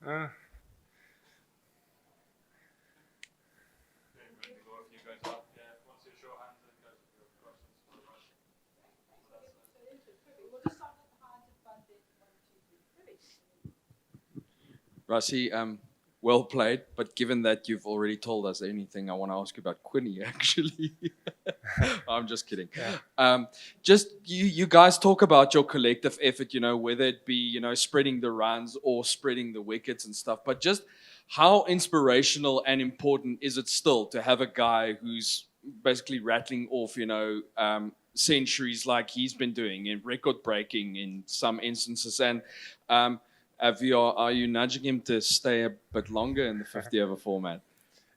Uh, Rassie, well played. But given that you've already told us anything, I want to ask you about Quinny. Actually, I'm just kidding. yeah. Just you guys talk about your collective effort. Whether it be spreading the runs or spreading the wickets and stuff. But just how inspirational and important is it still to have a guy who's basically rattling off centuries like he's been doing and record breaking in some instances and are you nudging him to stay a bit longer in the 50 over format?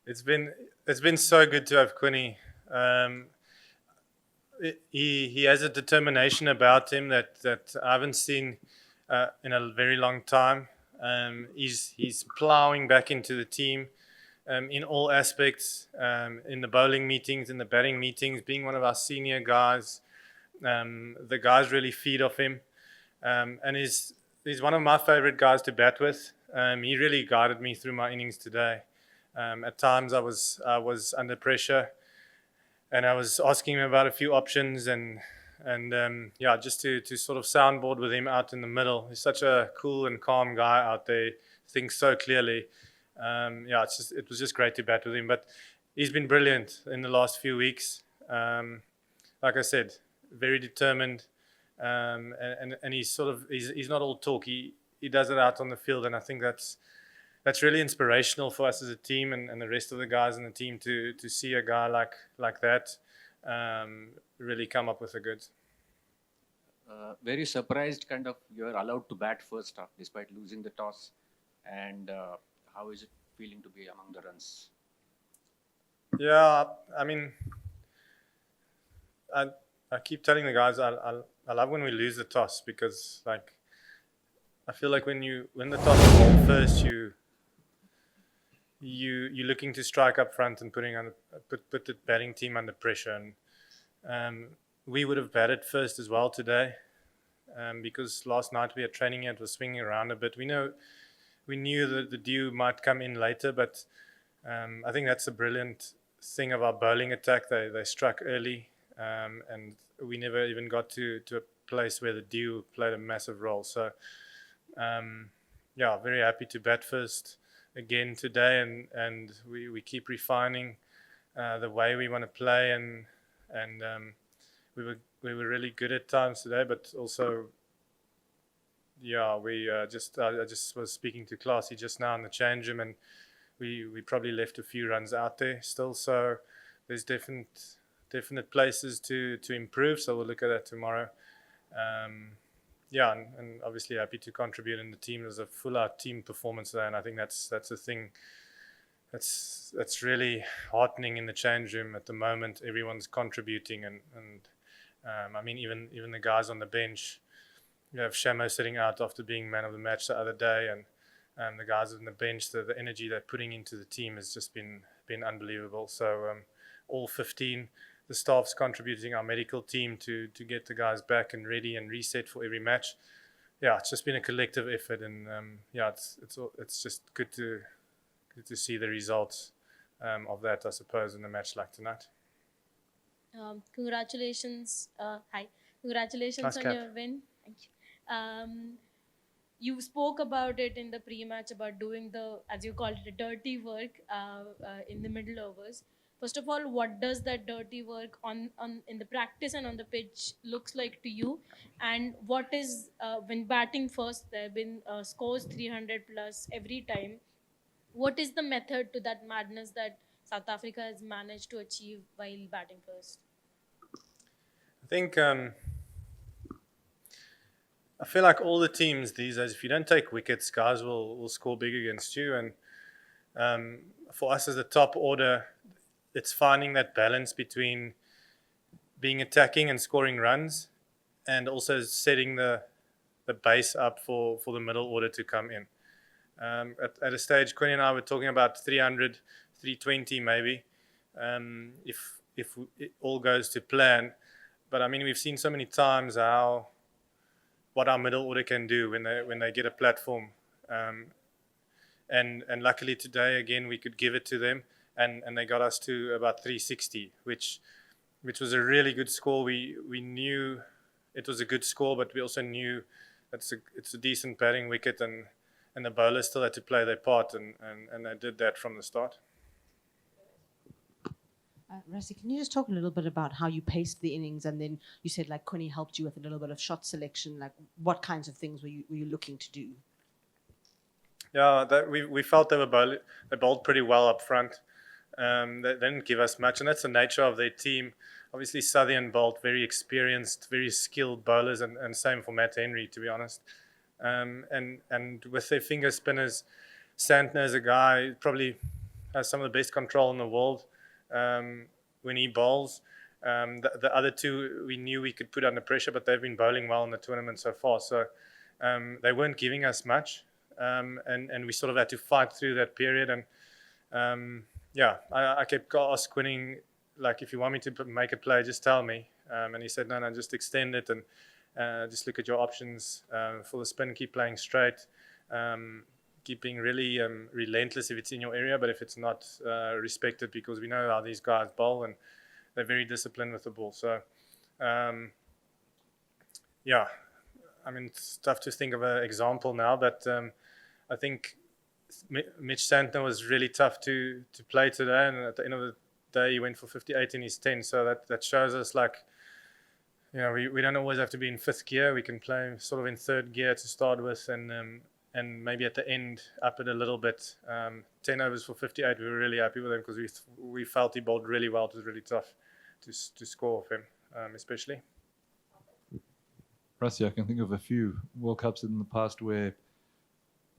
It's been it's been so good to have Quinny. Um, he has a determination about him that I haven't seen in a very long time. He's plowing back into the team in all aspects, in the bowling meetings, in the batting meetings, being one of our senior guys. The guys really feed off him, and he's one of my favorite guys to bat with. He really guided me through my innings today. At times I was under pressure, and I was asking him about a few options and yeah, just to sort of soundboard with him out in the middle. He's such a cool and calm guy out there, thinks so clearly. Yeah, it was just great to bat with him. But he's been brilliant in the last few weeks. Like I said, very determined, and he's not all talk. He does it out on the field, and I think that's really inspirational for us as a team and the rest of the guys in the team to see a guy like that really come up with the goods. Very surprised kind of you're allowed to bat first half despite losing the toss, and how is it feeling to be among the runs? Yeah, I mean, I I keep telling the guys I love when we lose the toss because like I feel like when the toss is ball first you're looking to strike up front and put the batting team under pressure and we would have batted first as well today because last night we had training and it was swinging around a bit. We knew that the dew might come in later, but I think that's a brilliant thing of our bowling attack. They struck early, and we never even got to a place where the dew played a massive role. So yeah, very happy to bat first again today, and we keep refining the way we want to play, and we were really good at times today, but also yeah, I just was speaking to Classy just now in the change room, and we probably left a few runs out there still. So there's definite places to improve. So we'll look at that tomorrow. Yeah, and obviously happy to contribute in the team. There's a full out team performance there, and I think that's a thing that's really heartening in the change room at the moment. Everyone's contributing, and I mean even the guys on the bench. You have Shamo sitting out after being man of the match the other day, and the guys on the bench, the energy they're putting into the team has just been unbelievable. So all 15, the staff's contributing, our medical team to get the guys back and ready and reset for every match. Yeah, it's just been a collective effort, and yeah, it's just good to see the results of that, I suppose, in a match like tonight. Congratulations. Hi. Congratulations Nice on cap. your win. Thank you. You spoke about it in the pre-match about doing the, as you called it, dirty work in the middle overs. First of all, what does that dirty work on in the practice and on the pitch looks like to you? And what is when batting first? There have been scores 300 plus every time. What is the method to that madness that South Africa has managed to achieve while batting first? I think I feel like all the teams these days, if you don't take wickets, guys will score big against you. And for us as a top order, it's finding that balance between being attacking and scoring runs, and also setting the base up for the middle order to come in. At a stage, Quinn and I were talking about 300, 320 maybe, if it all goes to plan. But I mean, we've seen so many times what our middle order can do when they get a platform. and luckily today again we could give it to them, and they got us to about 360, which was a really good score. We knew it was a good score, but we also knew it's a decent batting wicket, and the bowlers still had to play their part, and they did that from the start. Rassie, can you just talk a little bit about how you paced the innings, and then you said like Quinny helped you with a little bit of shot selection. Like, what kinds of things were you looking to do? Yeah, we felt they bowled pretty well up front. They didn't give us much, and that's the nature of their team. Obviously, Southern bowled very experienced, very skilled bowlers, and same for Matt Henry, to be honest. And with their finger spinners, Santner is a guy who probably has some of the best control in the world when he bowls. The other two we knew we could put under pressure, but they've been bowling well in the tournament so far. So they weren't giving us much, and we sort of had to fight through that period. And yeah, I kept asking Quinning, like, if you want me to make a play, just tell me. And he said, no, just extend it and just look at your options for the spin. Keep playing straight. Keep being really relentless if it's in your area, but if it's not, respect it, because we know how these guys bowl and they're very disciplined with the ball. So, yeah, I mean, it's tough to think of an example now, but I think Mitch Santner was really tough to play today, and at the end of the day, he went for 58 in his 10. So that shows us, like, you know, we don't always have to be in fifth gear. We can play sort of in third gear to start with, and maybe at the end up it a little bit. 10 overs for 58, we were really happy with him because we felt he bowled really well. It was really tough to score off him, especially. Rassie, I can think of a few World Cups in the past where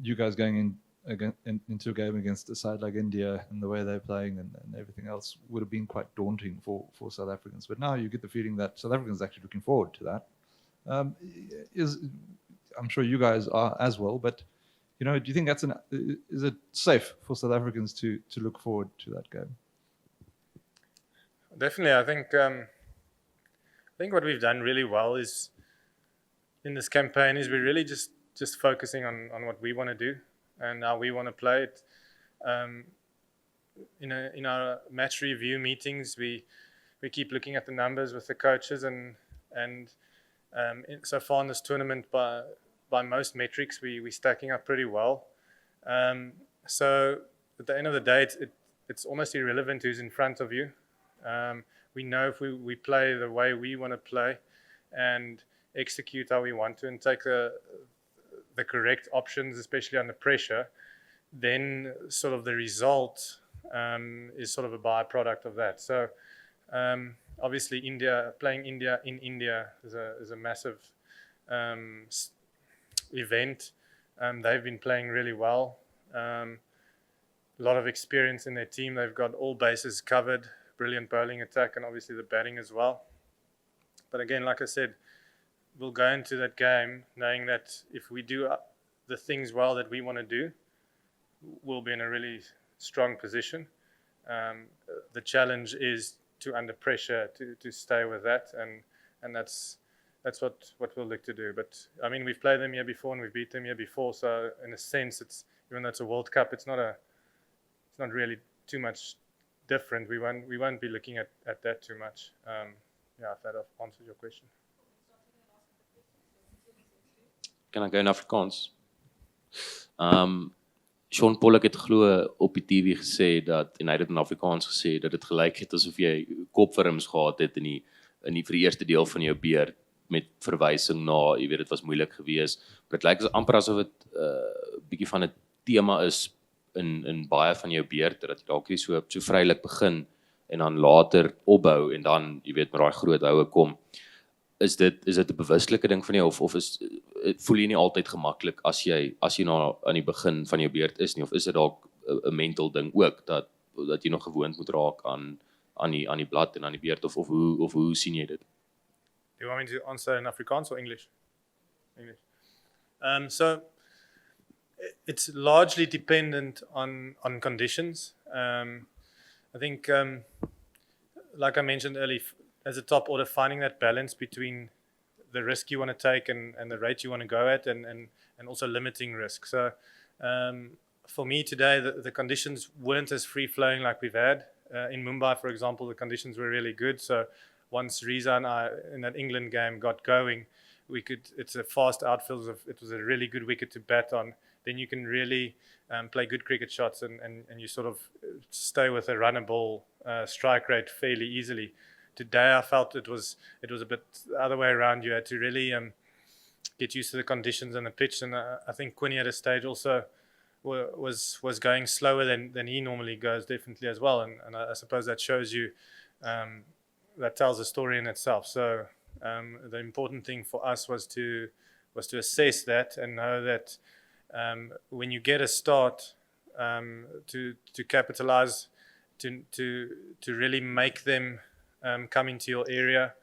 you guys going into a game against a side like India and the way they're playing and everything else would have been quite daunting for South Africans. But now you get the feeling that South Africans are actually looking forward to that. I'm sure you guys are as well, but you know, do you think is it safe for South Africans to look forward to that game? Definitely, I think what we've done really well is in this campaign is we're really just focusing on what we want to do and how we want to play it. In our match review meetings, we keep looking at the numbers with the coaches, and so far in this tournament, by most metrics, we're stacking up pretty well. So at the end of the day, it's almost irrelevant who's in front of you. We know if we play the way we want to play and execute how we want to and take the correct options, especially under pressure, then sort of the result is sort of a byproduct of that. So obviously playing India in India is a massive event. They've been playing really well. A lot of experience in their team. They've got all bases covered, brilliant bowling attack, and obviously the batting as well. But again, like I said, we'll go into that game knowing that if we do the things well that we want to do, we'll be in a really strong position. The challenge is to, under pressure, to stay with that, and that's what we'll look to do. But I mean, we've played them here before and we've beat them here before, so in a sense, it's, even though it's a World Cup, it's not really too much different. We won't be looking at that too much. Yeah, if that answers your question. Kan ek in Afrikaans? Sean Pollock het glo op die TV gesê dat, en hy het in Afrikaans gesê dat dit gelyk het asof jy kopwurms gehad het in die vir die eerste deel van jou beurt met verwysing na, jy weet, dit was moeilik geweest. Maar dit lyk amper asof dit bietjie van 'n tema is in baie van jou beurte, dat jy dalk nie so vrylik begin en dan later opbou en dan, jy weet, met daai groot houe kom. Is dit 'n bewuslike ding van jou of voel jy nie altyd gemaklik as jy nou aan die begin van jou beurt is nie, of is dit dalk 'n mental ding ook dat jy nog gewoond moet raak aan die blad en aan die beurt, of hoe sien jy dit? Do you want me to answer in Afrikaans or English? English. So it's largely dependent on conditions. I think, like I mentioned earlier, as a top order, finding that balance between the risk you want to take and the rate you want to go at, and also limiting risk. So for me today, the conditions weren't as free flowing like we've had. In Mumbai, for example, the conditions were really good. So once Riza and I in that England game got going, it's a fast outfield. It was a really good wicket to bat on. Then you can really play good cricket shots and you sort of stay with a runner ball strike rate fairly easily. Today, I felt it was a bit the other way around. You had to really get used to the conditions and the pitch. And I think Quinny at a stage also was going slower than he normally goes, definitely as well. And I suppose that shows you, that tells a story in itself. So the important thing for us was to assess that and know that when you get a start, to capitalize, to really make them come into your area,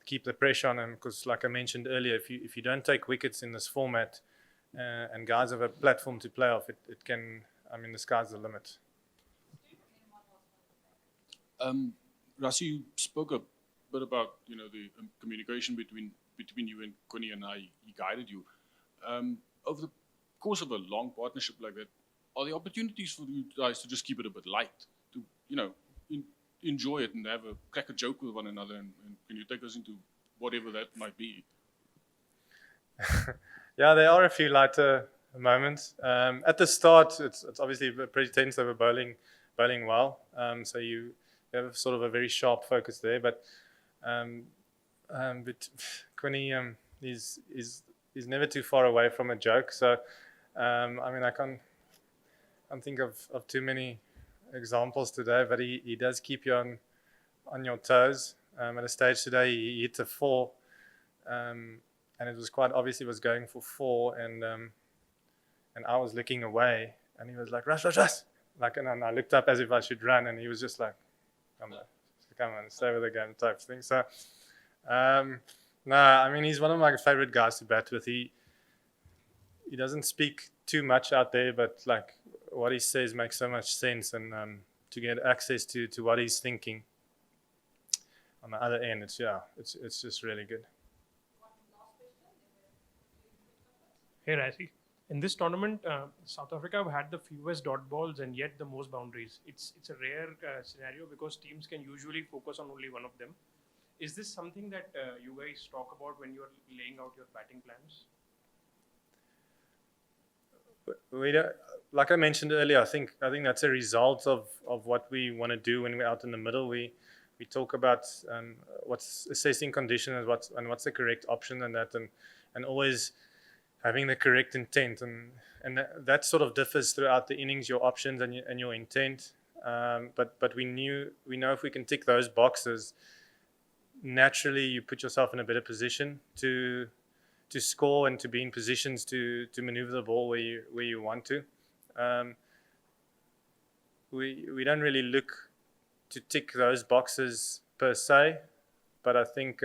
keep the pressure on them. Because, like I mentioned earlier, if you don't take wickets in this format, and guys have a platform to play off, it can. I mean, the sky's the limit. Rassie, you spoke a bit about the communication between you and Connie and I. He guided you over the course of a long partnership like that. Are there opportunities for you guys to just keep it a bit light, to enjoy it and have a crack a joke with one another? And can you take us into whatever that might be? Yeah, there are a few lighter moments. At the start, it's obviously pretty tense. They were bowling well, so you have sort of a very sharp focus there. But Quinny is never too far away from a joke. So I mean, I can't think of too many examples today, but he does keep you on your toes. At a stage today, he hit a 4. And it was quite obvious he was going for 4, and I was looking away, and he was like, rush, like, and I looked up as if I should run, and he was just like, come on, stay with the game type thing. So, no, I mean, he's one of my favorite guys to bat with. He doesn't speak too much out there, but like what he says makes so much sense, and to get access to what he's thinking on the other end, it's just really good. Hey Rassie, in this tournament, South Africa have had the fewest dot balls and yet the most boundaries. It's a rare scenario because teams can usually focus on only one of them. Is this something that you guys talk about when you're laying out your batting plans? We don't, like I mentioned earlier, I think that's a result of what we want to do when we're out in the middle. We talk about what's assessing conditions, what's the correct option, and always having the correct intent, and that sort of differs throughout the innings, your options and your intent. But we know if we can tick those boxes, naturally you put yourself in a better position to score and to be in positions to maneuver the ball where you want to. We don't really look to tick those boxes per se, but I think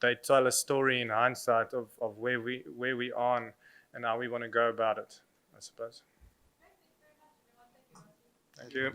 they tell a story in hindsight of where we are and how we want to go about it, I suppose. Thank you.